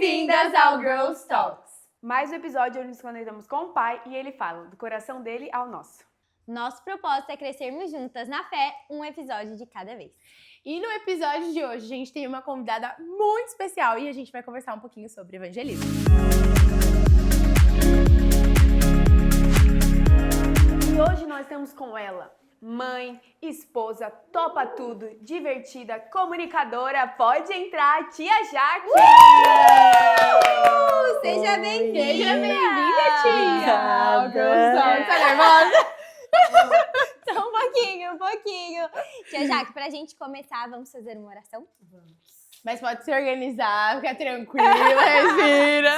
Bem-vindas ao Girls Talks! Mais um episódio onde nos conectamos com o Pai e Ele fala, do coração dele ao nosso. Nosso propósito é crescermos juntas na fé, um episódio de cada vez. E no episódio de hoje, a gente tem uma convidada muito especial e a gente vai conversar um pouquinho sobre evangelismo. E hoje nós estamos com ela, mãe, esposa, topa tudo, divertida, comunicadora. Pode entrar, tia Jaque! Seja bem-vinda! Seja bem-vinda, tia! Obrigada. Girls Talks, tá nervosa? Só um pouquinho. Tia Jaque, pra gente começar, vamos fazer uma oração? Mas pode se organizar, fica tranquila, respira.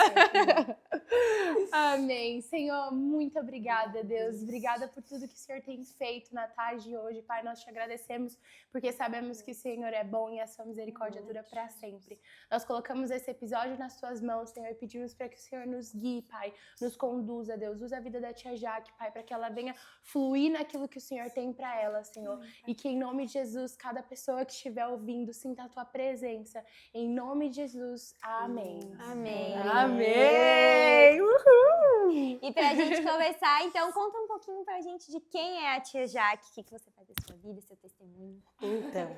Amém. Senhor, muito obrigada, Deus. Obrigada por tudo que o Senhor tem feito na tarde de hoje. Pai, nós te agradecemos porque sabemos que o Senhor é bom e a sua misericórdia dura para sempre. Nós colocamos esse episódio nas tuas mãos, Senhor, e pedimos para que o Senhor nos guie, Pai, nos conduza, Deus. Usa a vida da tia Jaque, Pai, para que ela venha fluir naquilo que o Senhor tem para ela, Senhor. E que em nome de Jesus, cada pessoa que estiver ouvindo sinta a tua presença. Em nome de Jesus, amém. Amém. Amém! Uhul! E pra gente começar, então, conta um pouquinho pra gente de quem é a tia Jaque, o que você faz da sua vida, seu testemunho. Então,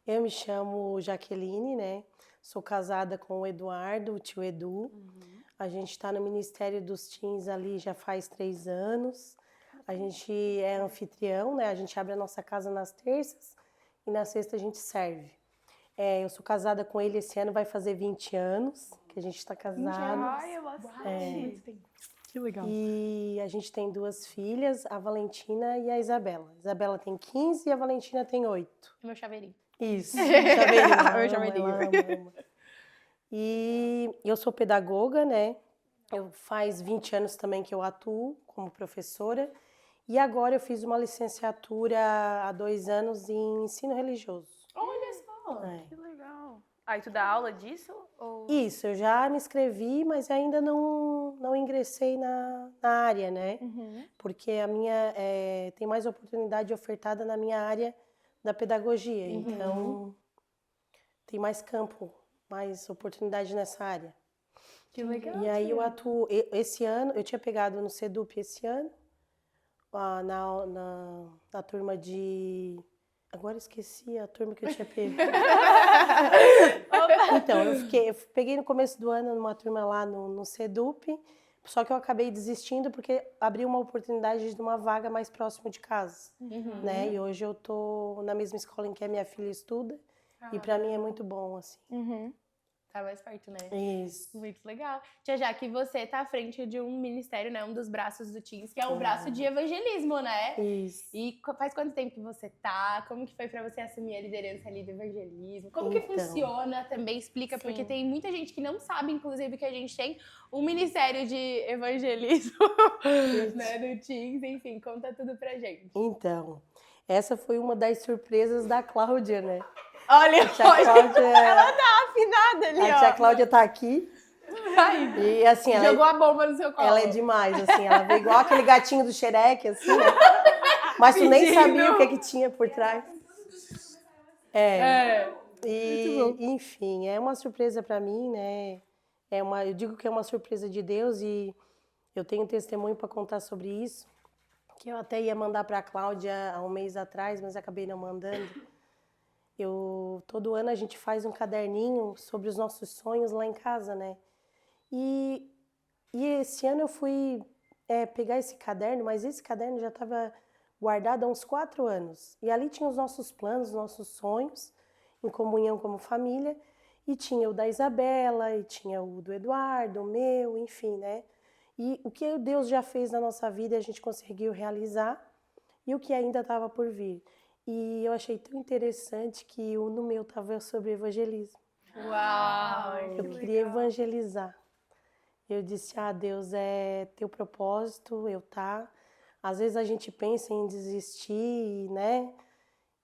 eu me chamo Jaqueline, né? Sou casada com o Eduardo, o tio Edu. A gente está no Ministério dos Teens ali já faz 3 anos. A gente é anfitrião, né? A gente abre a nossa casa nas terças e na sexta a gente serve. Eu sou casada com ele esse ano, vai fazer 20 anos que a gente está casado. Ai, é bastante. Que legal. E a gente tem 2 filhas, a Valentina e a Isabela. A Isabela tem 15 e a Valentina tem 8. Meu chaveirinho. Isso, chaveirinho. Meu chaveirinho. Ama. E eu sou pedagoga, né? Faz 20 anos também que eu atuo como professora. E agora eu fiz uma licenciatura há 2 anos em ensino religioso. Olha só. Que legal. Aí tu dá aula disso? Ou... Isso, eu já me inscrevi, mas ainda não ingressei na área, né? Porque a minha tem mais oportunidade ofertada na minha área da pedagogia. Então, tem mais campo, mais oportunidade nessa área. Que legal. E aí eu atuo, esse ano, eu tinha pegado no SEDUP esse ano, na turma de... Agora esqueci a turma que eu tinha pego. Então, eu peguei no começo do ano numa turma lá no SEDUP, só que eu acabei desistindo porque abriu uma oportunidade de uma vaga mais próximo de casa, né? E hoje eu tô na mesma escola em que a minha filha estuda, e pra mim é muito bom, assim. Tá mais perto, né? Isso. Muito legal. Tia Jaque, você tá à frente de um ministério, né? Um dos braços do Teens, que é o braço de evangelismo, né? Isso. E faz quanto tempo que você tá? Como que foi pra você assumir a liderança ali do evangelismo? Como que funciona também? Explica, porque tem muita gente que não sabe, inclusive, que a gente tem um ministério de evangelismo, né? Do Teens, enfim, conta tudo pra gente. Então, essa foi uma das surpresas da Cláudia, né? Olha, A tia Cláudia, ela tá afinada ali, a ó. tia Cláudia tá aqui. Ai, E assim, jogou a bomba no seu colo. ela é demais, assim, ela veio igual aquele gatinho do Shrek, assim, né? Mas tu nem Pedindo. sabia o que tinha por trás. E, enfim, é uma surpresa para mim, né? Eu digo que é uma surpresa de Deus e eu tenho testemunho para contar sobre isso, que eu até ia mandar para a Cláudia há um mês atrás, mas acabei não mandando. Todo ano a gente faz um caderninho sobre os nossos sonhos lá em casa, né? E esse ano eu fui pegar esse caderno, mas esse caderno já estava guardado há uns 4 anos. E ali tinha os nossos planos, os nossos sonhos, em comunhão como família. E tinha o da Isabela, e tinha o do Eduardo, o meu, enfim, né? E o que Deus já fez na nossa vida a gente conseguiu realizar e o que ainda estava por vir. E eu achei tão interessante que no meu estava sobre evangelismo. Uau! Eu queria evangelizar. Eu disse, Deus, é teu propósito, Às vezes a gente pensa em desistir, né?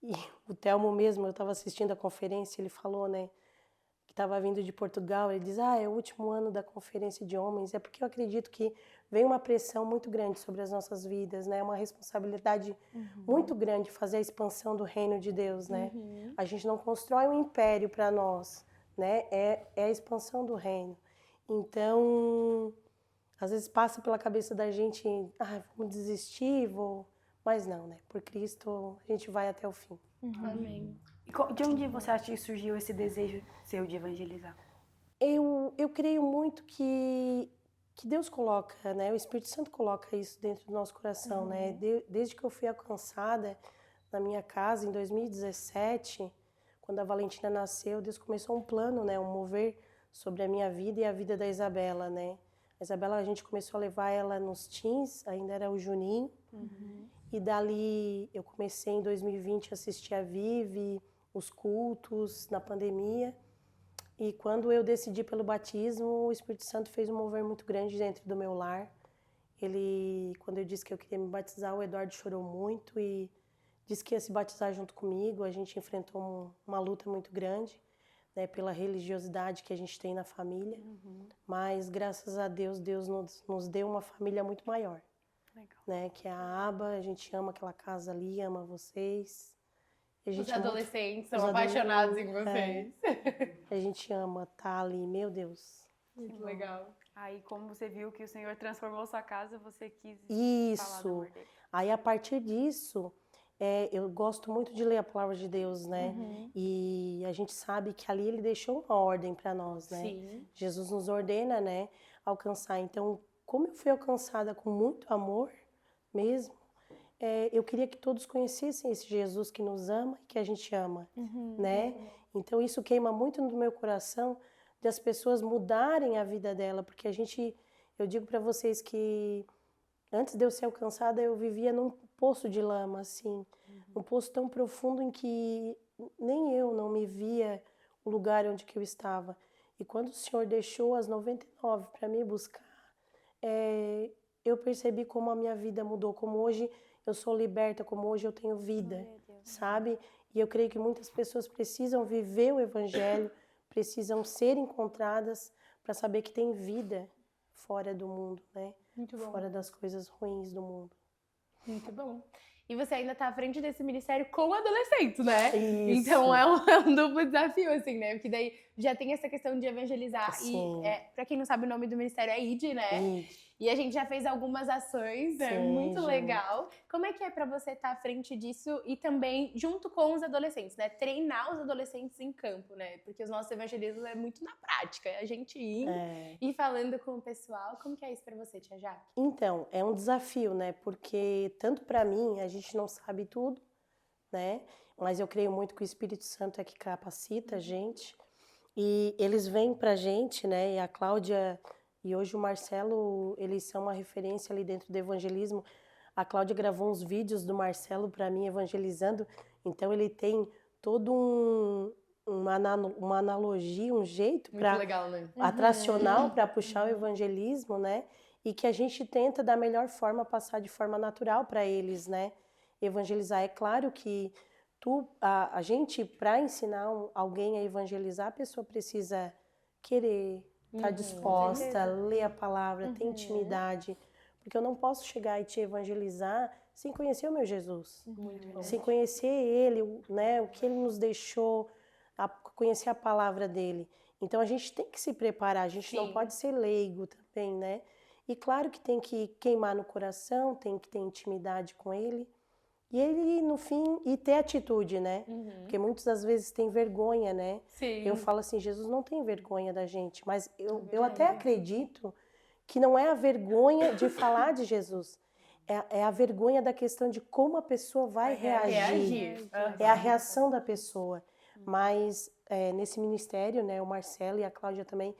E o Telmo mesmo, eu estava assistindo a conferência, ele falou, né? Que estava vindo de Portugal, ele diz, é o último ano da conferência de homens. É porque eu acredito que vem uma pressão muito grande sobre as nossas vidas, né? Uma responsabilidade muito grande fazer a expansão do reino de Deus, né? A gente não constrói um império para nós, né? É a expansão do reino. Então, às vezes passa pela cabeça da gente, vamos desistir, mas não, né? Por Cristo a gente vai até o fim. Amém. E de onde você acha que surgiu esse desejo seu de evangelizar? Eu creio muito que Deus coloca, né? O Espírito Santo coloca isso dentro do nosso coração, né? Desde que eu fui alcançada na minha casa em 2017, quando a Valentina nasceu, Deus começou um plano, né? Um mover sobre a minha vida e a vida da Isabela, né? A Isabela, a gente começou a levar ela nos teens, ainda era o Juninho. E dali eu comecei em 2020 a assistir a Vive, os cultos na pandemia. E quando eu decidi pelo batismo, o Espírito Santo fez um mover muito grande dentro do meu lar. Quando eu disse que eu queria me batizar, o Eduardo chorou muito e disse que ia se batizar junto comigo. A gente enfrentou uma luta muito grande, né, pela religiosidade que a gente tem na família. Mas, graças a Deus, Deus nos deu uma família muito maior. Legal. Né, que é a Aba, a gente ama aquela casa ali, ama vocês. Os adolescentes são apaixonados em vocês. A gente ama estar ali, meu Deus. Muito legal. Aí, como você viu que o Senhor transformou sua casa, você quis falar do Isso. amor dele. Aí, a partir disso, eu gosto muito de ler a palavra de Deus, né? E a gente sabe que ali ele deixou uma ordem para nós, né? Sim. Jesus nos ordena, né, alcançar. Então, como eu fui alcançada com muito amor mesmo, eu queria que todos conhecessem esse Jesus que nos ama e que a gente ama, né? Então, isso queima muito no meu coração de as pessoas mudarem a vida dela, porque eu digo para vocês que antes de eu ser alcançada, eu vivia num poço de lama, assim, um poço tão profundo em que nem eu não me via o lugar onde que eu estava. E quando o Senhor deixou as 99 para me buscar, eu percebi como a minha vida mudou, como hoje eu sou liberta, como hoje eu tenho vida, sabe? E eu creio que muitas pessoas precisam viver o Evangelho, precisam ser encontradas para saber que tem vida fora do mundo, né? Muito bom. Fora das coisas ruins do mundo. Muito bom. E você ainda tá à frente desse ministério com adolescentes, né? Isso. Então é um duplo desafio, assim, né? Porque daí já tem essa questão de evangelizar. Sim. E, pra quem não sabe, o nome do ministério é ID, né? E a gente já fez algumas ações, é Sim, muito gente. legal. Como é que é pra você estar à frente disso e também junto com os adolescentes, né? Treinar os adolescentes em campo, né? Porque os nossos evangelismos é muito na prática, é a gente indo e falando com o pessoal. Como que é isso pra você, tia Jaque? Então, é um desafio, né? Porque tanto para mim, a gente não sabe tudo, né? Mas eu creio muito que o Espírito Santo é que capacita a gente. E eles vêm pra gente, né? E a Cláudia e hoje o Marcelo, eles são uma referência ali dentro do evangelismo. A Cláudia gravou uns vídeos do Marcelo para mim evangelizando. Então ele tem todo uma analogia, um jeito Muito legal, né? atracional para puxar o evangelismo, né? E que a gente tenta da melhor forma passar de forma natural para eles, né? Evangelizar. É claro que a gente, para ensinar alguém a evangelizar, a pessoa precisa querer, estar disposta, ler a palavra, ter intimidade. Porque eu não posso chegar e te evangelizar sem conhecer o meu Jesus. Sem conhecer ele, né? O que ele nos deixou, conhecer a palavra dele. Então a gente tem que se preparar, a gente não pode ser leigo também, né? E claro que tem que queimar no coração, tem que ter intimidade com ele. E ele, no fim, e ter atitude, né? Porque muitas das vezes tem vergonha, né? Sim. Eu falo assim, Jesus não tem vergonha da gente, mas eu até acredito que não é a vergonha de falar de Jesus, é a vergonha da questão de como a pessoa vai reagir. É a reação da pessoa. Mas nesse ministério, né, o Marcelo e a Cláudia também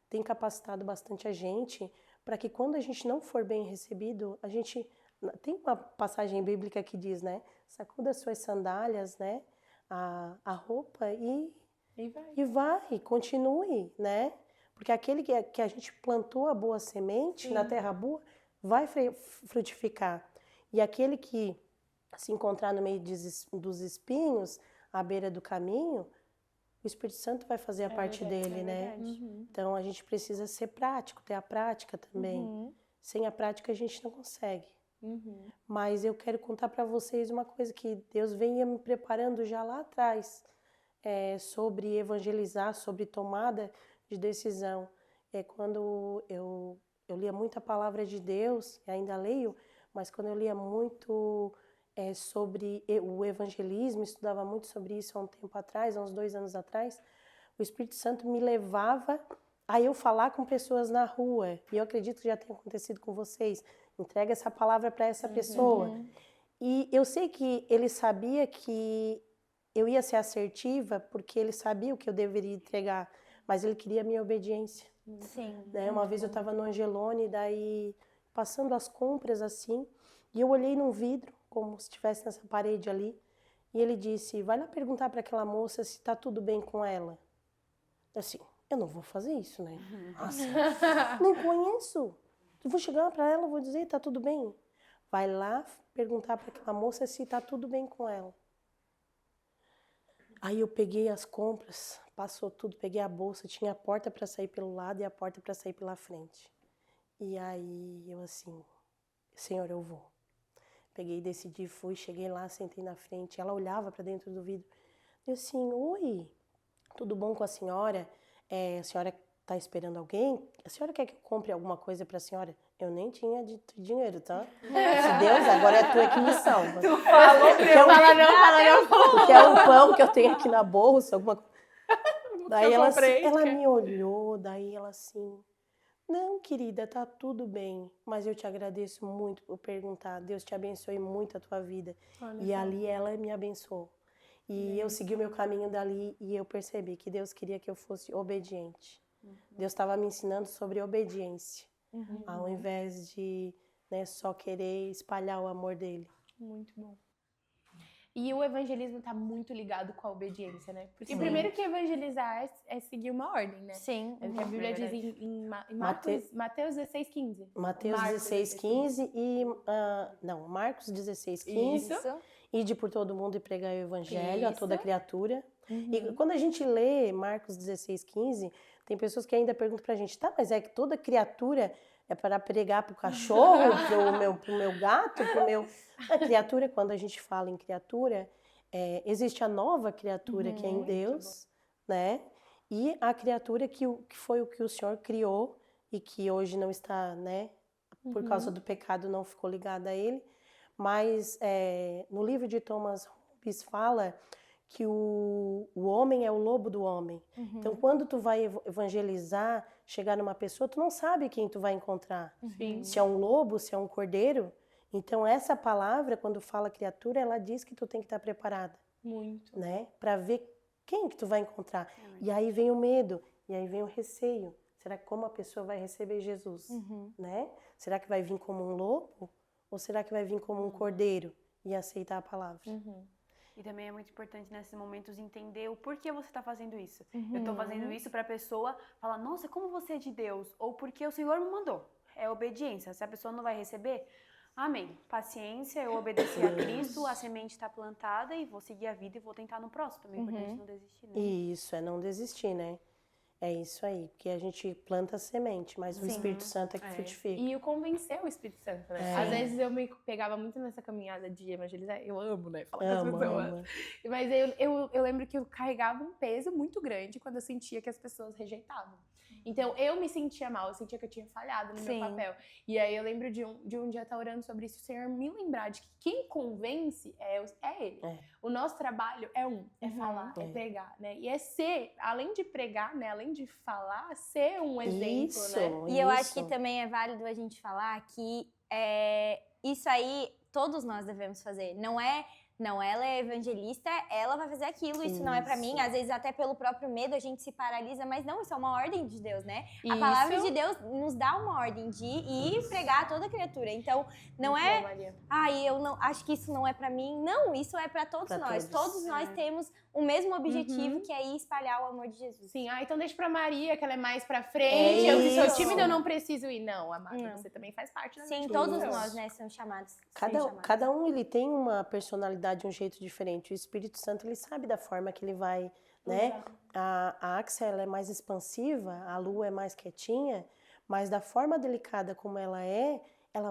têm capacitado bastante a gente para que quando a gente não for bem recebido, a gente... Tem uma passagem bíblica que diz, né? Sacuda as suas sandálias, né? A roupa e vai, continue, né? Porque aquele que a gente plantou a boa semente na terra boa vai frutificar. E aquele que se encontrar no meio dos espinhos, à beira do caminho, o Espírito Santo vai fazer a parte dele, né? Então a gente precisa ser prático, ter a prática também. Sem a prática a gente não consegue. Mas eu quero contar para vocês uma coisa que Deus venha me preparando já lá atrás. sobre evangelizar, sobre tomada de decisão. Quando eu lia muito a palavra de Deus, e ainda leio, mas quando eu lia muito sobre o evangelismo, estudava muito sobre isso há um tempo atrás, há uns 2 anos atrás, o Espírito Santo me levava a eu falar com pessoas na rua. E eu acredito que já tenha acontecido com vocês. Entrega essa palavra para essa pessoa. E eu sei que ele sabia que eu ia ser assertiva, porque ele sabia o que eu deveria entregar, mas ele queria a minha obediência. Sim. Né? Uma vez eu estava no Angelone, daí passando as compras assim, e eu olhei num vidro, como se estivesse nessa parede ali, e ele disse, vai lá perguntar para aquela moça se está tudo bem com ela. Assim, eu não vou fazer isso, né? Nossa, nem conheço. Eu vou chegar para ela, vou dizer, tá tudo bem? Vai lá perguntar para aquela moça se tá tudo bem com ela. Aí eu peguei as compras, passou tudo, peguei a bolsa, tinha a porta para sair pelo lado e a porta para sair pela frente. E aí eu assim, Senhor, eu vou. Peguei, decidi, fui, cheguei lá, sentei na frente. Ela olhava para dentro do vidro. Eu assim, oi, tudo bom com a senhora? A senhora está esperando alguém? A senhora quer que eu compre alguma coisa para a senhora? Eu nem tinha dito dinheiro, tá? Se Deus, agora é tu é que me salva. Tu falou pra eu Fala não. Porque é um pão que eu tenho aqui na bolsa, alguma coisa. Daí ela comprei, me olhou, daí ela assim, não, querida, tá tudo bem, mas eu te agradeço muito por perguntar. Deus te abençoe muito a tua vida. E ali ela me abençoou. E eu segui o meu caminho dali e eu percebi que Deus queria que eu fosse obediente. Deus estava me ensinando sobre obediência, ao invés de só querer espalhar o amor dele. Muito bom. E o evangelismo está muito ligado com a obediência, né? Porque primeiro que evangelizar é seguir uma ordem, né? Sim. É o que a Bíblia diz em Mateus 16:15. Mateus 16:15 e... não, Marcos 16:15. Isso. Ide por todo mundo e pregar o evangelho a toda Isso. criatura. E quando a gente lê Marcos 16:15, tem pessoas que ainda perguntam pra gente, tá, mas é que toda criatura é para pregar pro cachorro, pro meu gato, pro meu... A criatura, quando a gente fala em criatura, existe a nova criatura que é em Deus, né? E a criatura que foi o que o Senhor criou e que hoje não está, né? Por causa do pecado não ficou ligada a ele. Mas no livro de Thomas Hobbes fala que o homem é o lobo do homem. Então, quando tu vai evangelizar, chegar numa pessoa, tu não sabe quem tu vai encontrar. Se é um lobo, se é um cordeiro. Então, essa palavra, quando fala criatura, ela diz que tu tem que estar preparada. Muito. Né? Para ver quem que tu vai encontrar. E aí vem o medo, e aí vem o receio. Será que como a pessoa vai receber Jesus? Né? Será que vai vir como um lobo? Ou será que vai vir como um cordeiro e aceitar a palavra? E também é muito importante nesses momentos entender o porquê você está fazendo isso. Eu estou fazendo isso para a pessoa falar, nossa, como você é de Deus? Ou porque o Senhor me mandou. É obediência. Se a pessoa não vai receber, amém. Paciência, eu obedeci a Cristo, a semente está plantada e vou seguir a vida e vou tentar no próximo. Também é importante não desistir, né? Isso, é não desistir, né? É isso aí, porque a gente planta semente, mas o Espírito Santo é que frutifica. E o convencer o Espírito Santo, né? Às vezes eu me pegava muito nessa caminhada de evangelizar. Eu amo, né? Falar com as pessoas. Mas eu lembro que eu carregava um peso muito grande quando eu sentia que as pessoas rejeitavam. Então, eu me sentia mal, eu sentia que eu tinha falhado no meu papel. E aí, eu lembro de um dia estar orando sobre isso, o Senhor me lembrar de que quem convence é Ele. O nosso trabalho é falar, é pregar, né? E é ser, além de pregar, né? Além de falar, ser um exemplo, né? E eu acho que também é válido a gente falar que isso aí todos nós devemos fazer. Não, ela é evangelista, ela vai fazer aquilo, isso não é pra mim. Às vezes até pelo próprio medo a gente se paralisa, mas não, isso é uma ordem de Deus, né? A palavra de Deus nos dá uma ordem de ir pregar a toda criatura. Então, não eu não acho que isso não é pra mim. Não, isso é pra todos nós. Todos nós temos o mesmo objetivo, que é ir espalhar o amor de Jesus. Sim, então deixa pra Maria, que ela é mais pra frente. Eu que sou tímida, eu não preciso ir. Não, amada, você também faz parte da Sim, todos nós, né, são chamados. Cada um, ele tem uma personalidade, um jeito diferente. O Espírito Santo, ele sabe da forma que ele vai, né? A Axel, ela é mais expansiva, a Lu é mais quietinha, mas da forma delicada como ela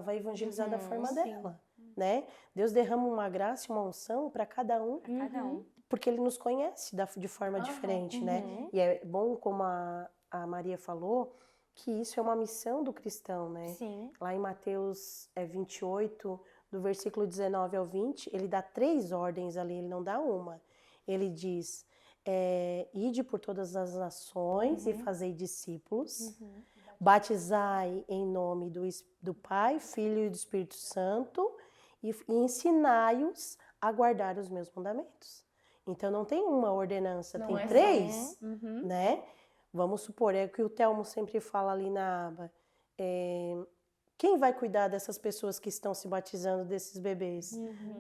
vai evangelizar da forma dela, né? Deus derrama uma graça e uma unção para cada um. porque ele nos conhece de forma diferente, né? E é bom, como a Maria falou, que isso é uma missão do cristão, né? Sim. Lá em Mateus 28, do versículo 19 ao 20, ele dá 3 ordens ali, ele não dá uma. Ele diz, ide por todas as nações e fazei discípulos, batizai em nome do Pai, Filho e do Espírito Santo e ensinai-os a guardar os meus mandamentos. Então não tem uma ordenança, Não tem é só 3, Uhum. né? Vamos supor, é o que o Telmo sempre fala ali na aba. Quem vai cuidar dessas pessoas que estão se batizando, desses bebês,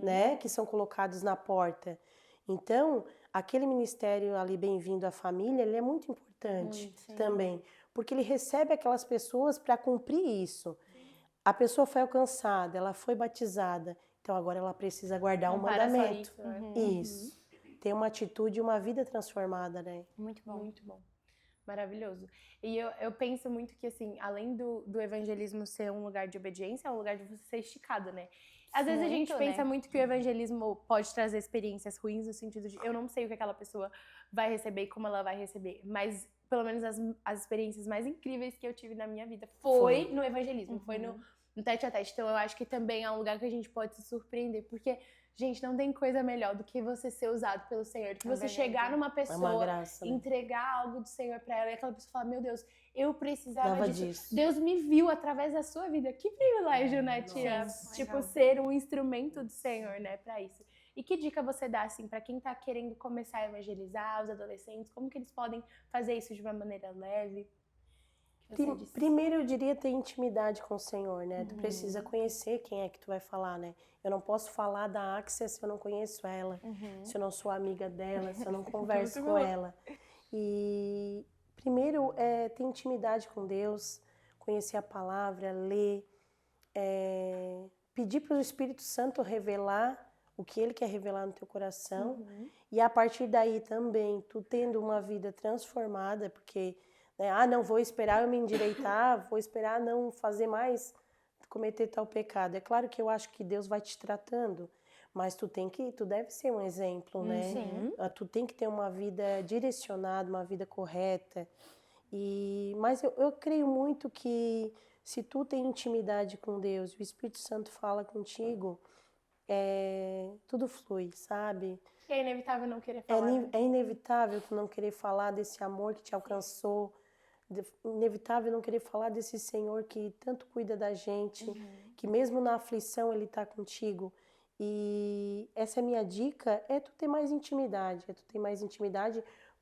né? Que são colocados na porta. Então, aquele ministério ali, Bem-vindo à Família, ele é muito importante também. Porque ele recebe aquelas pessoas para cumprir isso. A pessoa foi alcançada, ela foi batizada. Então, agora ela precisa guardar o Não para só mandamento. isso, né? Isso. Ter uma atitude e uma vida transformada, né? Muito bom. Muito bom. Maravilhoso. E eu penso muito que, assim, além do evangelismo ser um lugar de obediência, é um lugar de você ser esticado, né? Às vezes a gente Muito, pensa né? muito que o evangelismo pode trazer experiências ruins, no sentido de eu não sei o que aquela pessoa vai receber e como ela vai receber, mas pelo menos as experiências mais incríveis que eu tive na minha vida foi no evangelismo, foi no tete a tete. Então eu acho que também é um lugar que a gente pode se surpreender, porque, gente, não tem coisa melhor do que você ser usado pelo Senhor, do que você chegar numa É uma pessoa, graça, né? entregar algo do Senhor pra ela e aquela pessoa falar, meu Deus, eu precisava Precisava disso. disso. Deus me viu através da sua vida. Que privilégio, né, tia? Tipo, ser um instrumento do Senhor, né, pra isso. E que dica você dá, assim, pra quem tá querendo começar a evangelizar, os adolescentes? Como que eles podem fazer isso de uma maneira leve? O que você disse? Primeiro eu diria ter intimidade com o Senhor, né? Tu precisa conhecer quem é que tu vai falar, né? Eu não posso falar da Axia se eu não conheço ela, se eu não sou amiga dela, se eu não converso com ela. E primeiro é ter intimidade com Deus, conhecer a palavra, ler, pedir para o Espírito Santo revelar o que Ele quer revelar no teu coração. E a partir daí também, tu tendo uma vida transformada, porque, né, não vou esperar eu me endireitar, vou esperar não fazer mais, cometer tal pecado. É claro que eu acho que Deus vai te tratando, mas tu deve ser um exemplo, né? Tu tem que ter uma vida direcionada, uma vida correta. Mas eu creio muito que se tu tem intimidade com Deus, o Espírito Santo fala contigo, tudo flui, sabe? É inevitável não querer falar. né? É inevitável tu não querer falar desse amor que te alcançou, inevitável não querer falar desse Senhor que tanto cuida da gente, que mesmo na aflição Ele está contigo. E essa é a minha dica, tu ter mais intimidade,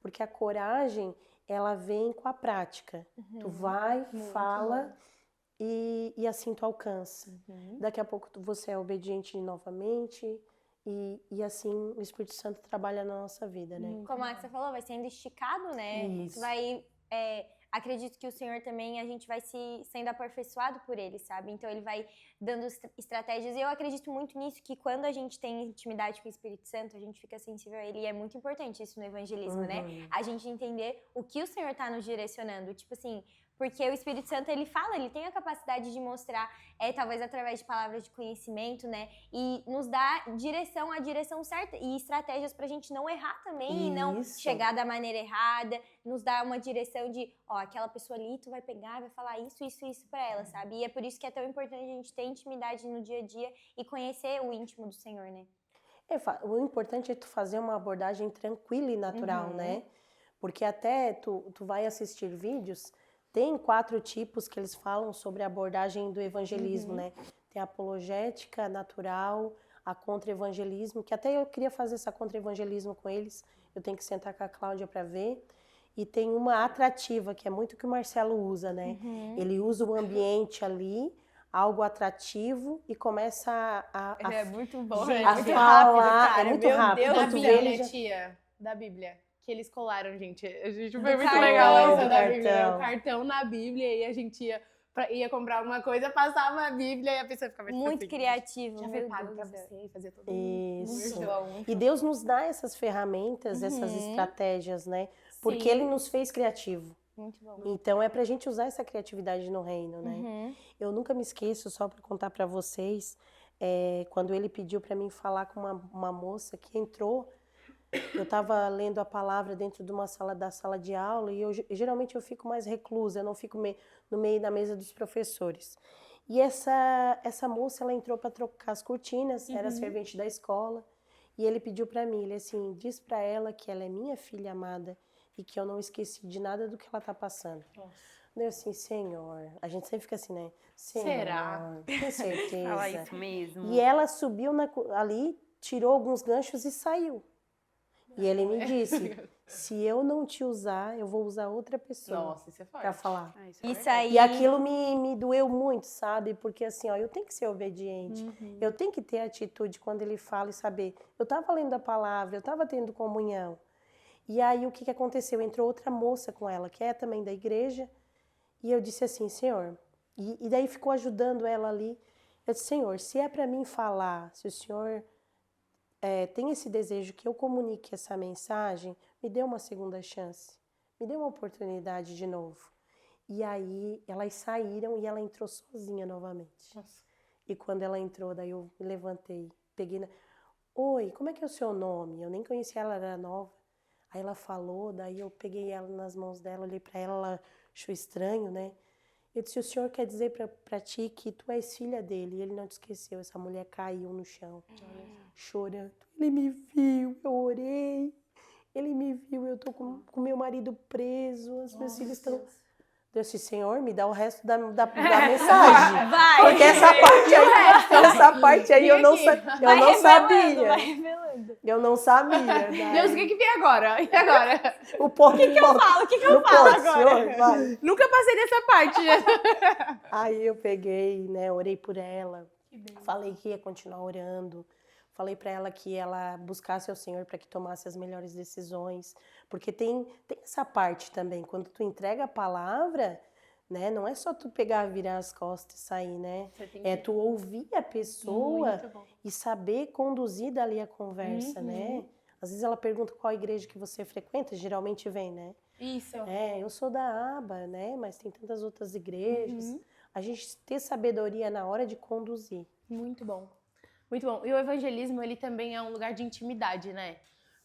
porque a coragem, ela vem com a prática. Tu vai, fala e assim tu alcança. Daqui a pouco você é obediente novamente e assim o Espírito Santo trabalha na nossa vida, né? Como a Axia falou, vai sendo esticado, né? Isso. Vai, acredito que o Senhor também, a gente vai sendo aperfeiçoado por Ele, sabe? Então Ele vai dando estratégias. E eu acredito muito nisso, que quando a gente tem intimidade com o Espírito Santo, a gente fica sensível a Ele. E é muito importante isso no evangelismo, né? A gente entender o que o Senhor tá nos direcionando. Tipo assim, porque o Espírito Santo, ele fala, ele tem a capacidade de mostrar, talvez através de palavras de conhecimento, né? E nos dá a direção certa e estratégias pra gente não errar também e não chegar da maneira errada. Nos dá uma direção de, aquela pessoa ali, tu vai pegar, vai falar isso pra ela, sabe? E é por isso que é tão importante a gente ter intimidade no dia a dia e conhecer o íntimo do Senhor, né? O importante é tu fazer uma abordagem tranquila e natural, né? Porque até tu vai assistir vídeos, tem 4 tipos que eles falam sobre a abordagem do evangelismo, né? Tem a apologética, natural, a contra-evangelismo, que até eu queria fazer essa contra-evangelismo com eles, eu tenho que sentar com a Cláudia para ver. E tem uma atrativa, que é muito o que o Marcelo usa, né? Ele usa o ambiente ali, algo atrativo, e começa Ele é muito bom, Gente, né? a muito falar, rápido, cara. é muito Meu rápido. Deus, Da Quando tu Bíblia, vê, ele né, já- tia? Da Bíblia. Que eles colaram, gente. A gente foi Do muito cartão. legal essa Do da Bíblia. cartão. O cartão na Bíblia, e a gente ia comprar alguma coisa, passava a Bíblia e a pessoa ficava tipo Muito assim, criativo, Já meu foi pago Deus pra do céu. você e fazia todo Isso. Muito bom, muito E bom. Deus nos dá essas ferramentas, essas estratégias, né? Porque Ele nos fez criativo. Muito bom. Então é pra gente usar essa criatividade no reino, né? Eu nunca me esqueço, só pra contar pra vocês, quando ele pediu pra mim falar com uma moça que entrou eu estava lendo a palavra dentro de uma sala de aula e geralmente eu fico mais reclusa, eu não fico no meio da mesa dos professores. E essa moça, ela entrou para trocar as cortinas, era servente da escola, e ele pediu para mim, ele assim, diz para ela que ela é minha filha amada e que eu não esqueci de nada do que ela tá passando. Eu assim, Senhor, a gente sempre fica assim, né? Senhor, Será? com certeza. Fala isso mesmo. E ela subiu ali, tirou alguns ganchos e saiu. E ele me disse, se eu não te usar, eu vou usar outra pessoa. Nossa, isso é forte. Pra falar. Isso aí. E aquilo me doeu muito, sabe? Porque assim, ó, eu tenho que ser obediente. Eu tenho que ter atitude quando ele fala e saber. Eu tava lendo a palavra, eu tava tendo comunhão. E aí, o que aconteceu? Entrou outra moça com ela, que é também da igreja. E eu disse assim, Senhor... E daí ficou ajudando ela ali. Eu disse, Senhor, se é para mim falar, se o Senhor tem esse desejo que eu comunique essa mensagem, me dê uma segunda chance. Me dê uma oportunidade de novo. E aí, elas saíram e ela entrou sozinha novamente. Nossa. E quando ela entrou, daí eu me levantei, peguei Oi, como é que é o seu nome? Eu nem conhecia ela, era nova. Aí ela falou, daí eu peguei ela nas mãos dela, olhei para ela, ela achou estranho, né? Eu disse, o Senhor quer dizer para ti que tu és filha dele. E ele não te esqueceu. Essa mulher caiu no chão, chorando. Ele me viu, eu orei. Ele me viu, eu tô com meu marido preso, os meus filhos estão... Eu disse, Senhor, me dá o resto da mensagem. Vai! Porque essa parte aí eu não sabia. Vai revelando. Eu não sabia. Deus, o que vem agora? E agora? O ponto, O que eu falo? O que eu falo agora? Senhor, vai. Nunca passei dessa parte. Aí eu peguei, né, orei por ela, falei que ia continuar orando, falei para ela que ela buscasse ao Senhor para que tomasse as melhores decisões, porque tem essa parte também, quando tu entrega a palavra, né, não é só tu pegar, virar as costas e sair, né, é tu ouvir a pessoa e saber conduzir dali a conversa, né, às vezes ela pergunta qual igreja que você frequenta, geralmente vem, né, Isso. eu sou da aba, né, mas tem tantas outras igrejas, a gente ter sabedoria na hora de conduzir. Muito bom. Muito bom. E o evangelismo, ele também é um lugar de intimidade, né?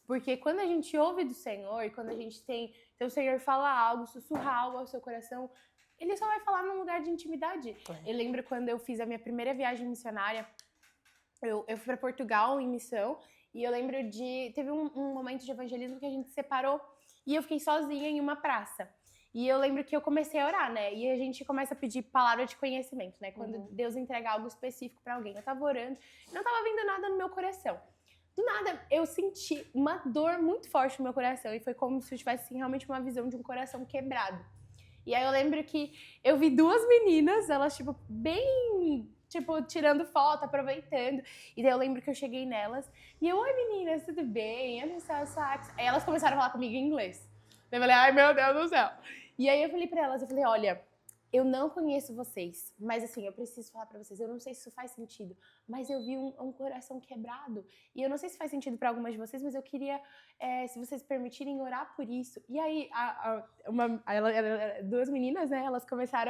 Porque quando a gente ouve do Senhor, e quando a gente tem o Senhor fala algo, sussurra algo ao seu coração, ele só vai falar num lugar de intimidade. Eu lembro quando eu fiz a minha primeira viagem missionária, eu fui para Portugal em missão, e eu lembro teve um momento de evangelismo que a gente separou, e eu fiquei sozinha em uma praça. E eu lembro que eu comecei a orar, né? E a gente começa a pedir palavra de conhecimento, né? Quando Deus entrega algo específico pra alguém. Eu tava orando e não tava vendo nada no meu coração. Do nada, eu senti uma dor muito forte no meu coração. E foi como se eu tivesse assim, realmente uma visão de um coração quebrado. E aí eu lembro que eu vi duas meninas, elas, tipo, bem... Tipo, tirando foto, aproveitando. E daí eu lembro que eu cheguei nelas. E eu, oi meninas, tudo bem? Eu não sei, sax. Aí elas começaram a falar comigo em inglês. Eu falei, ai meu Deus do céu. E aí eu falei pra elas, olha, eu não conheço vocês, mas assim, eu preciso falar pra vocês, eu não sei se isso faz sentido, mas eu vi um coração quebrado, e eu não sei se faz sentido pra algumas de vocês, mas eu queria, se vocês permitirem, orar por isso. E aí, duas meninas, né,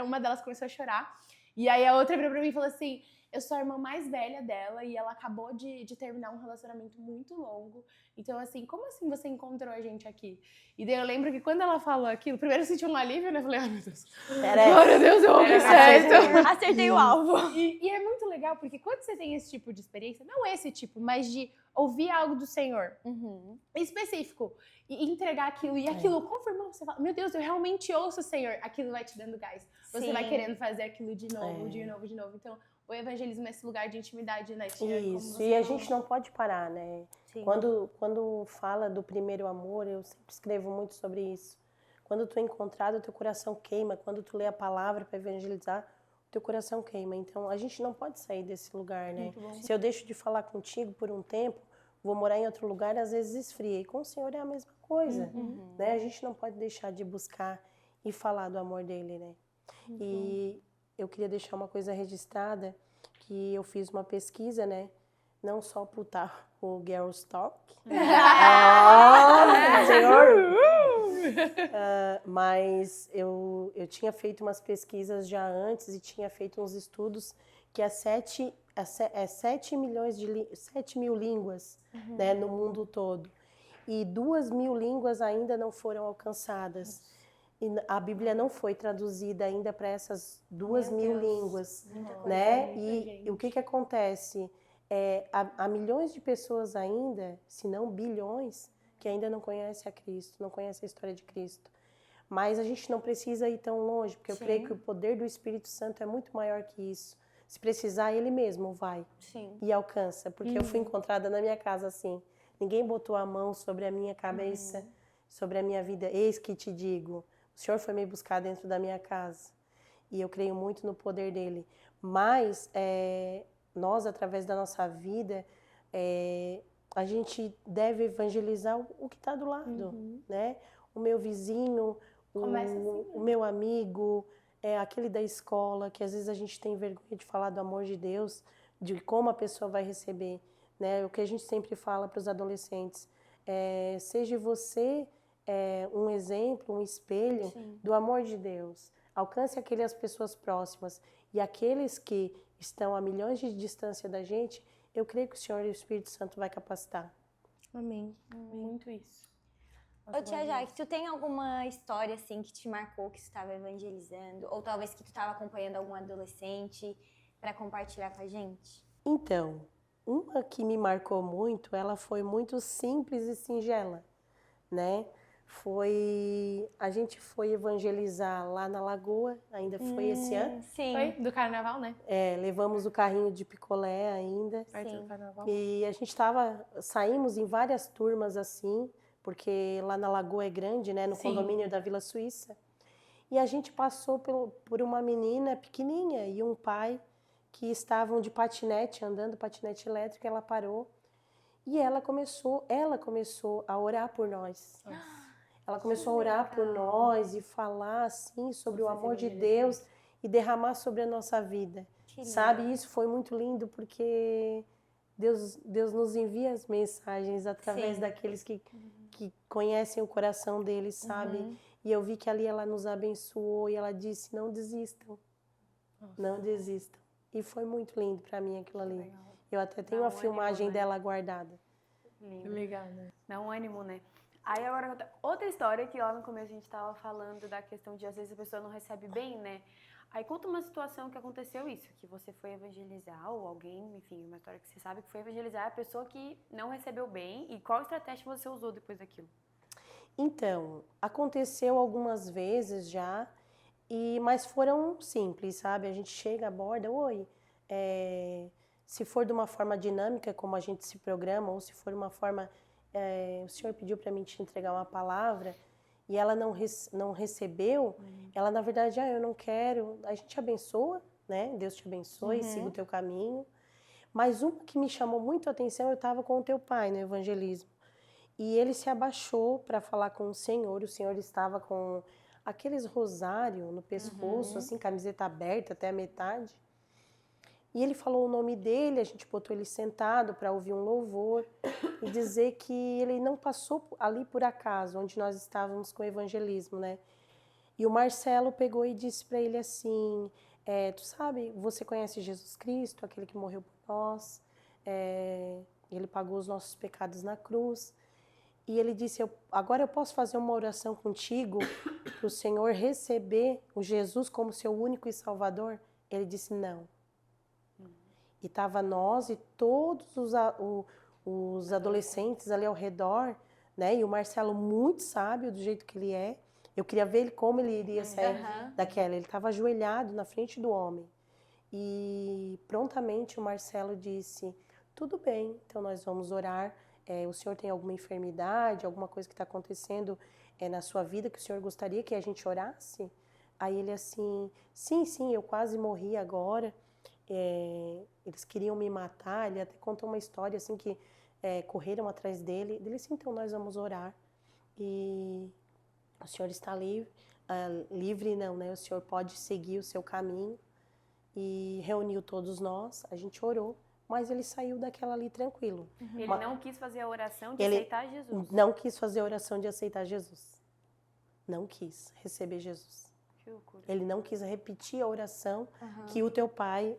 uma delas começou a chorar, e aí a outra virou pra mim e falou assim, eu sou a irmã mais velha dela e ela acabou de terminar um relacionamento muito longo. Então, assim, como assim você encontrou a gente aqui? E daí eu lembro que quando ela falou aquilo, primeiro eu senti um alívio, né? Eu falei, ai meu Deus, glória a Deus, eu ouvi certo. Acertei o alvo. E é muito legal, porque quando você tem esse tipo de experiência, não esse tipo, mas de ouvir algo do Senhor, específico, e entregar aquilo, e aquilo confirmou, você fala, meu Deus, eu realmente ouço o Senhor, aquilo vai te dando gás. Você vai querendo fazer aquilo de novo, de novo, de novo. Então, o evangelismo é esse lugar de intimidade, né, Tia? Isso, e a gente não pode parar, né? Sim. Quando fala do primeiro amor, eu sempre escrevo muito sobre isso. Quando tu é encontrado, o teu coração queima. Quando tu lê a palavra para evangelizar, o teu coração queima. Então, a gente não pode sair desse lugar, né? Se eu deixo de falar contigo por um tempo, vou morar em outro lugar, às vezes esfria. E com o Senhor é a mesma coisa, né? A gente não pode deixar de buscar e falar do amor dele, né? E eu queria deixar uma coisa registrada, que eu fiz uma pesquisa, né? Não só putar o Girls Talk, Senhor! Mas eu tinha feito umas pesquisas já antes e tinha feito uns estudos que 7 mil línguas, né, no mundo todo. e 2.000 línguas ainda não foram alcançadas. E a Bíblia não foi traduzida ainda para essas 2.000 línguas, né? E o que acontece? Há milhões de pessoas ainda, se não bilhões, que ainda não conhecem a Cristo, não conhecem a história de Cristo. Mas a gente não precisa ir tão longe, porque eu creio que o poder do Espírito Santo é muito maior que isso. Se precisar, Ele mesmo vai e alcança. Porque eu fui encontrada na minha casa assim. Ninguém botou a mão sobre a minha cabeça, sobre a minha vida. Eis que te digo, o Senhor foi me buscar dentro da minha casa. E eu creio muito no poder dEle. Mas nós, através da nossa vida, a gente deve evangelizar o que está do lado, né? O meu vizinho, o meu amigo, aquele da escola, que às vezes a gente tem vergonha de falar do amor de Deus, de como a pessoa vai receber, né? O que a gente sempre fala para os adolescentes, seja você um exemplo, um espelho do amor de Deus. Alcance aquelas pessoas próximas e aqueles que estão a milhões de distância da gente, eu creio que o Senhor e o Espírito Santo vai capacitar. Amém. Muito isso. Ô tia Jaque, tu tem alguma história assim que te marcou que tu estava evangelizando? Ou talvez que tu estava acompanhando algum adolescente para compartilhar com a gente? Então, uma que me marcou muito, ela foi muito simples e singela, né? A gente foi evangelizar lá na Lagoa, ainda foi esse ano. Sim. Foi do carnaval, né? Levamos o carrinho de picolé ainda. Perto do carnaval. E a gente saímos em várias turmas assim, porque lá na Lagoa é grande, né? No condomínio da Vila Suíça. E a gente passou por uma menina pequenininha e um pai que estavam de patinete, andando patinete elétrico, ela parou e ela começou a orar por nós. Ela começou a orar por nós e falar assim sobre o amor de Deus e derramar sobre a nossa vida. Sabe, isso foi muito lindo porque Deus nos envia as mensagens através daqueles que conhecem o coração deles, sabe? E eu vi que ali ela nos abençoou e ela disse, não desistam, não desistam. E foi muito lindo para mim aquilo ali. Legal. Eu até tenho uma filmagem dela guardada. Lindo. Legal, né? Dá um ânimo, né? Aí agora, outra história que lá no começo a gente tava falando da questão de às vezes a pessoa não recebe bem, né? Aí conta uma situação que aconteceu isso, que você foi evangelizar ou alguém, enfim, uma história que você sabe que foi evangelizar a pessoa que não recebeu bem e qual estratégia você usou depois daquilo? Então, aconteceu algumas vezes já, mas foram simples, sabe? A gente chega, aborda, oi, se for de uma forma dinâmica, como a gente se programa, ou se for de uma forma, o senhor pediu para mim te entregar uma palavra, e ela não recebeu, ela na verdade, eu não quero, a gente abençoa, né? Deus te abençoe, siga o teu caminho. Mas uma que me chamou muito a atenção, eu estava com o teu pai no evangelismo. E ele se abaixou para falar com o Senhor estava com aqueles rosário no pescoço, assim, camiseta aberta até a metade. E ele falou o nome dele, a gente botou ele sentado para ouvir um louvor e dizer que ele não passou ali por acaso, onde nós estávamos com o evangelismo, né? E o Marcelo pegou e disse para ele assim, tu sabe, você conhece Jesus Cristo, aquele que morreu por nós, ele pagou os nossos pecados na cruz. E ele disse, agora eu posso fazer uma oração contigo para o Senhor receber o Jesus como seu único e salvador? Ele disse, não. E estava nós e todos os adolescentes ali ao redor, né? E o Marcelo muito sábio do jeito que ele é. Eu queria ver ele como ele iria sair daquela. Ele estava ajoelhado na frente do homem. E prontamente o Marcelo disse, tudo bem, então nós vamos orar. O senhor tem alguma enfermidade, alguma coisa que está acontecendo na sua vida que o senhor gostaria que a gente orasse? Aí ele assim, sim, eu quase morri agora. Eles queriam me matar, ele até contou uma história assim que correram atrás dele. Ele disse, então nós vamos orar e o senhor está livre, livre não, né? O senhor pode seguir o seu caminho. E reuniu todos nós, a gente orou, mas ele saiu daquela ali tranquilo. Ele não quis fazer a oração de aceitar Jesus? Não quis fazer a oração de aceitar Jesus. Não quis receber Jesus. Que loucura. Ele não quis repetir a oração que o teu pai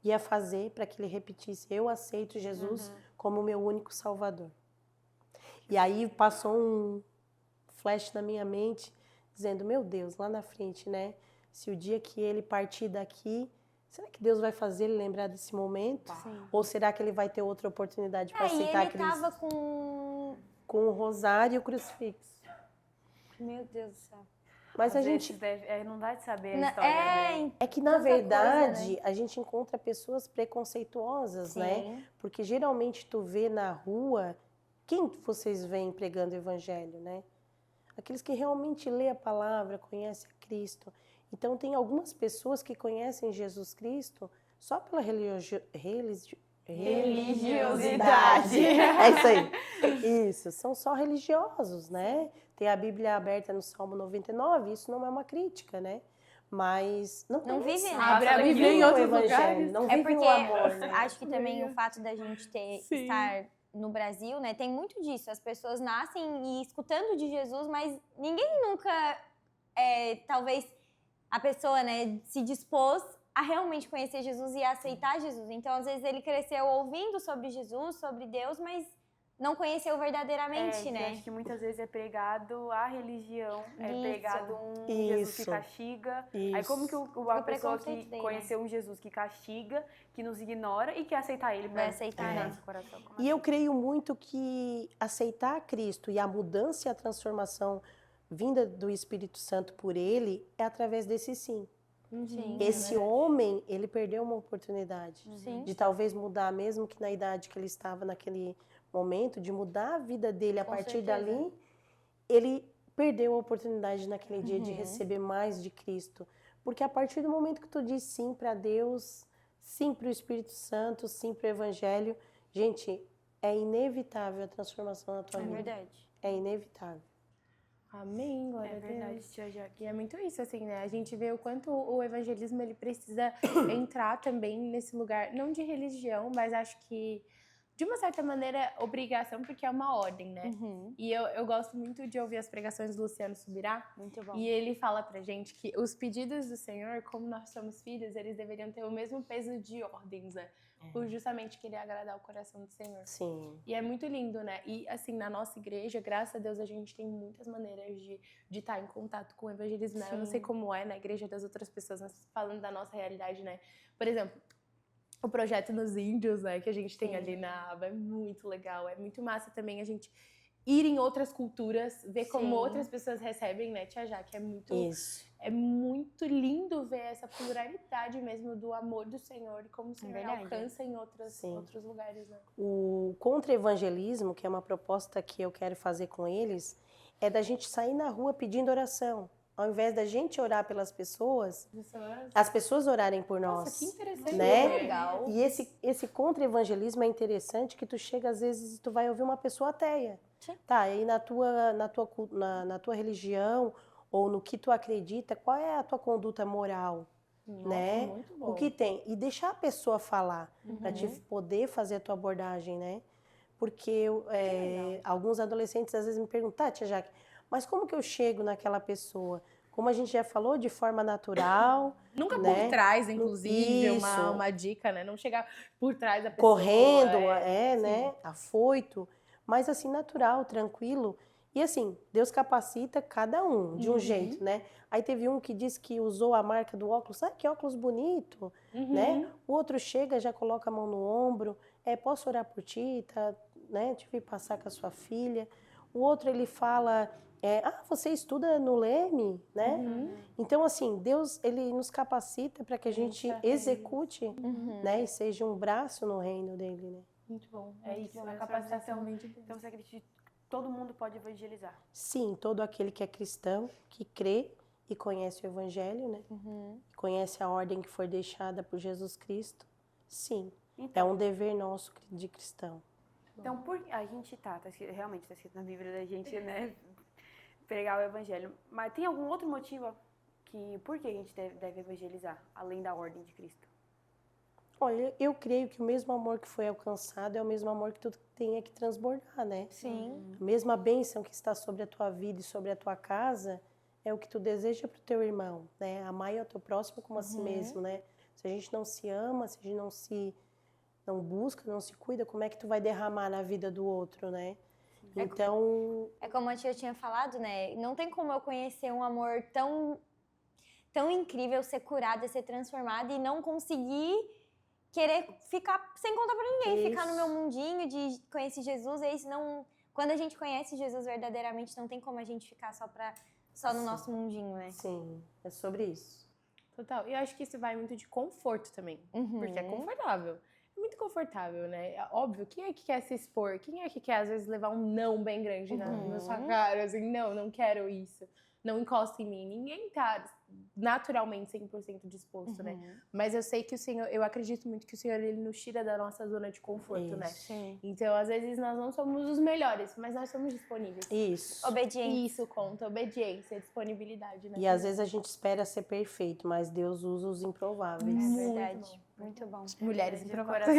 ia fazer para que ele repetisse. Eu aceito Jesus como meu único Salvador. E aí passou um flash na minha mente, dizendo, meu Deus, lá na frente, né? Se o dia que ele partir daqui, será que Deus vai fazer ele lembrar desse momento? Sim. Ou será que ele vai ter outra oportunidade para E aceitar ele Cristo? tava com... Com o rosário e o crucifixo. Meu Deus do céu. Mas Às a gente... vezes não dá de saber a história, né? É que, na Tanta coisa, verdade, né? a gente encontra pessoas preconceituosas, né? Sim. Porque geralmente tu vê na rua, quem vocês veem pregando o evangelho, né? Aqueles que realmente lê a palavra, conhecem a Cristo. Então, tem algumas pessoas que conhecem Jesus Cristo só pela religiosidade. É isso aí. Isso, são só religiosos, né? Tem a Bíblia aberta no Salmo 99, isso não é uma crítica, né? Mas não vive, né? Abre a Bíblia em o outros evangelho, lugares. não É vive porque o amor, né? acho que também o fato da gente estar no Brasil, né, tem muito disso. As pessoas nascem e escutando de Jesus, mas ninguém nunca, talvez, a pessoa, né, se dispôs a realmente conhecer Jesus e a aceitar Jesus. Então, às vezes, ele cresceu ouvindo sobre Jesus, sobre Deus, mas não conheceu verdadeiramente, né? Acho que muitas vezes é pregado a religião, é Isso. pregado um Jesus que Isso. castiga. Isso. Aí como que a O pessoa preconceito que daí, conheceu um Jesus que castiga, que nos ignora e quer aceitar ele Vai pra aceitar, no né? nosso coração? Como E eu assim? creio muito que aceitar Cristo e a mudança e a transformação vinda do Espírito Santo por ele é através desse sim. Sim. Esse homem, ele perdeu uma oportunidade Sim. de talvez mudar, mesmo que na idade que ele estava naquele momento, de mudar a vida dele a Com partir certeza. dali, ele perdeu a oportunidade naquele dia de receber mais de Cristo. Porque a partir do momento que tu diz sim para Deus, sim para o Espírito Santo, sim para o Evangelho, gente, é inevitável a transformação na tua É vida. verdade. É inevitável. Amém, glória É a verdade, Deus. tia Jaque. E é muito isso, assim, né? A gente vê o quanto o evangelismo ele precisa entrar também nesse lugar, não de religião, mas acho que, de uma certa maneira, obrigação, porque é uma ordem, né? E eu gosto muito de ouvir as pregações do Luciano Subirá. Muito bom. E ele fala pra gente que os pedidos do Senhor, como nós somos filhos, eles deveriam ter o mesmo peso de ordens, né? Por justamente querer agradar o coração do Senhor. Sim. E é muito lindo, né? E assim, na nossa igreja, graças a Deus, a gente tem muitas maneiras de estar em contato com o evangelismo, né? Eu não sei como é na igreja das outras pessoas, mas falando da nossa realidade, né? Por exemplo, o projeto nos índios, né? Que a gente tem ali na aba, é muito legal. É muito massa também a gente ir em outras culturas, ver como outras pessoas recebem, né, Tia Jaque? Isso. É muito lindo ver essa pluralidade mesmo do amor do Senhor e como o Senhor verdade. alcança em outros Sim. lugares, né? O contra-evangelismo, que é uma proposta que eu quero fazer com eles, é da gente sair na rua pedindo oração. Ao invés da gente orar pelas pessoas, as pessoas orarem por nós. Nossa, que interessante. Né? Legal. E esse contra-evangelismo é interessante que tu chega às vezes e tu vai ouvir uma pessoa ateia. Sim. Tá, aí na tua religião ou no que tu acredita, qual é a tua conduta moral? Nossa, Né? muito bom. O que tem? E deixar a pessoa falar para te poder fazer a tua abordagem, né? Porque alguns adolescentes às vezes me perguntam, Tia Jaque, mas como que eu chego naquela pessoa? Como a gente já falou, de forma natural. Nunca né? por trás, inclusive, Isso. uma dica, né? Não chegar por trás da pessoa. Correndo, sim. né? Afoito. Mas assim, natural, tranquilo. E assim, Deus capacita cada um de um jeito, né? Aí teve um que disse que usou a marca do óculos. Ah, que óculos bonito, né? O outro chega, já coloca a mão no ombro. Posso orar por ti, tá? Né? Te vi passar com a sua filha. O outro, ele fala... você estuda no Leme, né? Então, assim, Deus, ele nos capacita para que a gente execute, né? E seja um braço no reino dele, né? Muito bom. É isso, bom. a capacitação vem de Deus. Então você acredita que todo mundo pode evangelizar? Sim, todo aquele que é cristão, que crê e conhece o evangelho, né? Conhece a ordem que foi deixada por Jesus Cristo. Sim, é um dever nosso de cristão. Então, a gente realmente está escrito na Bíblia da gente, né? Pregar o evangelho. Mas tem algum outro motivo por que a gente deve evangelizar, além da ordem de Cristo? Olha, eu creio que o mesmo amor que foi alcançado é o mesmo amor que tu tenha que transbordar, né? Sim. A mesma bênção que está sobre a tua vida e sobre a tua casa é o que tu deseja para o teu irmão, né? Amar o teu próximo como a si mesmo, né? Se a gente não se ama, se a gente não busca, não se cuida, como é que tu vai derramar na vida do outro, né? Então, É como a tia tinha falado, né? Não tem como eu conhecer um amor tão incrível, ser curada, ser transformada e não conseguir querer ficar sem contar pra ninguém, ficar no meu mundinho de conhecer Jesus. E isso não. Quando a gente conhece Jesus verdadeiramente, não tem como a gente ficar só no nosso mundinho, né? sim, é sobre isso. Total. E eu acho que isso vai muito de conforto também. Porque é confortável. É muito confortável, né? É óbvio, quem é que quer se expor? Quem é que quer, às vezes, levar um não bem grande na sua cara? Assim, não quero isso. Não encosta em mim. Ninguém tá naturalmente 100% disposto, né? Mas eu sei que o Senhor, eu acredito muito que o Senhor, Ele nos tira da nossa zona de conforto, né? Sim. Então, às vezes, nós não somos os melhores, mas nós somos disponíveis. Isso. Obediência. Isso conta, obediência, disponibilidade, né? E às vezes a gente espera ser perfeito, mas Deus usa os improváveis. É Muito verdade. bom. Muito bom. Mulheres De improváveis.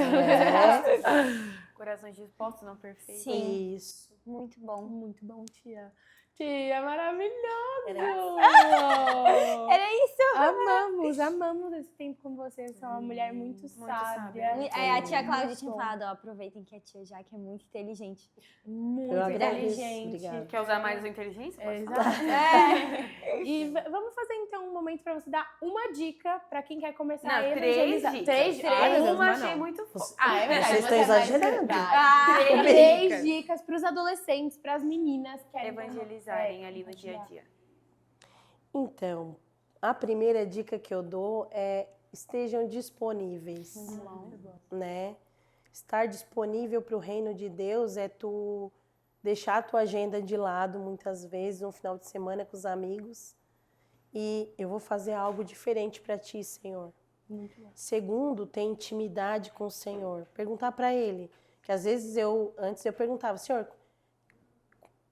Corações dispostos, não perfeitos. Sim. Isso. Muito bom. Muito bom, tia. Tia, maravilhoso! Era isso! Amamos esse tempo com você. Você é uma mulher muito sábia. A tia Cláudia Muito tinha bom. falado, ó, aproveitem que a tia Jaque é muito inteligente. Muito Eu agradeço, inteligente. obrigada. Quer usar mais a inteligência? Pode É, falar. exato. E vamos fazer então um momento pra você dar uma dica pra quem quer começar a Não, evangelizar. 3 dicas. Ai, meu Deus, Uma mas achei não. muito foda. Ah, é verdade. Vocês estão você é mais exagerando. verdade. Três dicas pros adolescentes, pras meninas que querem Evangelizarem ali no dia a dia. Então, a primeira dica que eu dou é estejam disponíveis, né? Estar disponível para o reino de Deus é tu deixar a tua agenda de lado muitas vezes, um final de semana com os amigos, e eu vou fazer algo diferente para ti, Senhor. Segundo, ter intimidade com o Senhor. Perguntar para Ele, que às vezes antes eu perguntava, Senhor,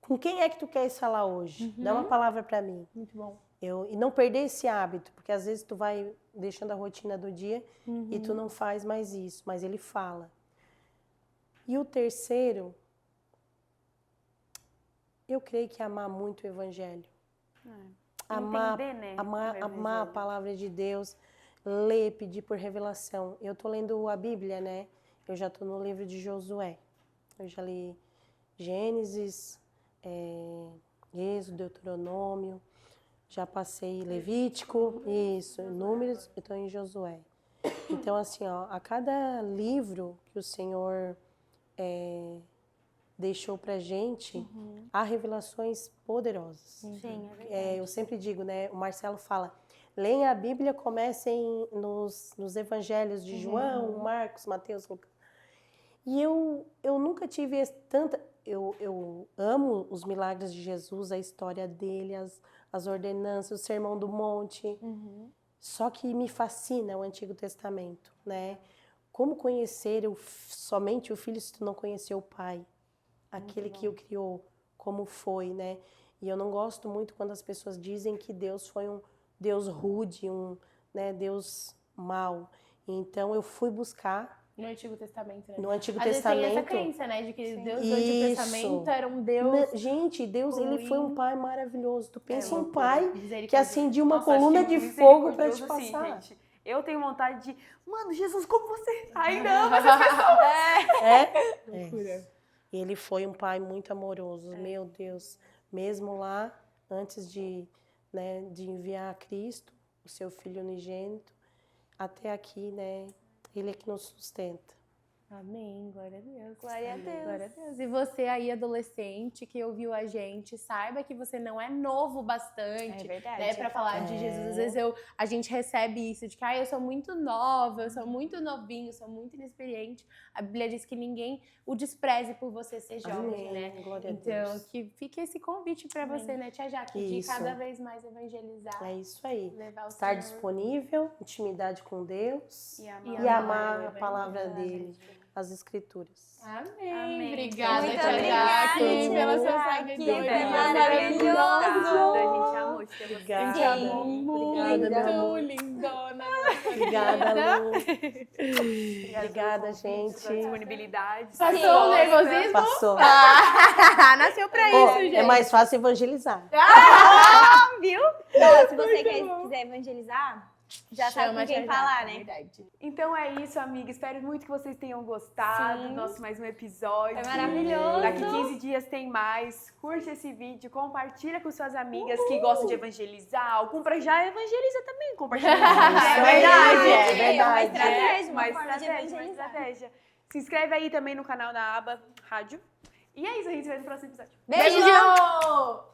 com quem é que tu queres falar hoje? Dá uma palavra para mim. Muito bom. E não perder esse hábito, porque às vezes tu vai deixando a rotina do dia e tu não faz mais isso, mas Ele fala. E o terceiro, eu creio que é amar muito o Evangelho. Amar, Entender, né? amar a palavra de Deus, ler, pedir por revelação. Eu tô lendo a Bíblia, né? Eu já tô no livro de Josué. Eu já li Gênesis, Êxodo, Deuteronômio, já passei Levítico, isso, Números, eu tô em Josué. Então, assim, ó, a cada livro que o Senhor deixou pra gente, há revelações poderosas. Sim, é verdade. Eu sempre digo, né? O Marcelo fala, leem a Bíblia, comecem nos evangelhos de João, Marcos, Mateus, Lucas. E eu nunca tive tanta... Eu amo os milagres de Jesus, a história dele, as ordenanças, o Sermão do Monte. Só que me fascina o Antigo Testamento, né? Como conhecer somente o Filho se tu não conhecer o Pai? Aquele que o criou, como foi, né? E eu não gosto muito quando as pessoas dizem que Deus foi um Deus rude, Deus mau. Então eu fui buscar No Antigo Testamento, né? no Antigo Às vezes tem essa Testamento. crença, né? De que Deus do Isso. Antigo Testamento era um Deus... Gente, Deus, ele foi um ruim. pai maravilhoso. Tu pensa um loucura. pai que Misericórdia. acendia uma Nossa, acho coluna que de fogo pra te misericordioso, sim, passar. gente. Eu tenho vontade de, mano, Jesus, como você ainda ama essas pessoas? Loucura. Ele foi um pai muito amoroso, meu Deus. Mesmo lá, antes de enviar a Cristo, o seu Filho unigênito, até aqui, né? Ele é que nos sustenta. Amém, glória a Deus. Glória a Deus. Glória a Deus. E você aí, adolescente, que ouviu a gente, saiba que você não é novo bastante, É verdade. né, pra falar de Jesus. Às vezes a gente recebe isso, de que eu sou muito nova, eu sou muito novinho, eu sou muito inexperiente. A Bíblia diz que ninguém o despreze por você ser jovem, né? Glória a Então, Deus. que fique esse convite pra você, né, Tia Jaque, de Isso. cada vez mais evangelizar, É isso aí. levar o Estar Senhor. disponível, intimidade com Deus E e amar a palavra dele, as Escrituras. Amém. Amém. Obrigada, Muito Tia obrigada, Jaque, Tia pela sua Jaque. sabedoria. Maravilhoso. A gente amou te ter você. A gente amou Sim. muito, Obrigada, meu amor. lindona. Obrigada, Lu. Obrigada, gente. Sua disponibilidade. Passou o nervosismo? Passou. Nasceu pra Pô, isso, gente. é mais fácil evangelizar. Viu? Ó, se você quiser evangelizar, Já sabe com quem falar, né? Verdade. Então é isso, amiga. Espero muito que vocês tenham gostado do nosso mais um episódio. Foi maravilhoso. Daqui 15 dias tem mais. Curte esse vídeo, compartilha com suas amigas que gostam de evangelizar. Ou compra já evangeliza também. Compartilha. É verdade. Uma estratégia, uma Uma forma de estratégia, uma evangelizar. estratégia. Se inscreve aí também no canal da aba Rádio. E é isso, a gente se vê no próximo episódio. Beijo! Beijo!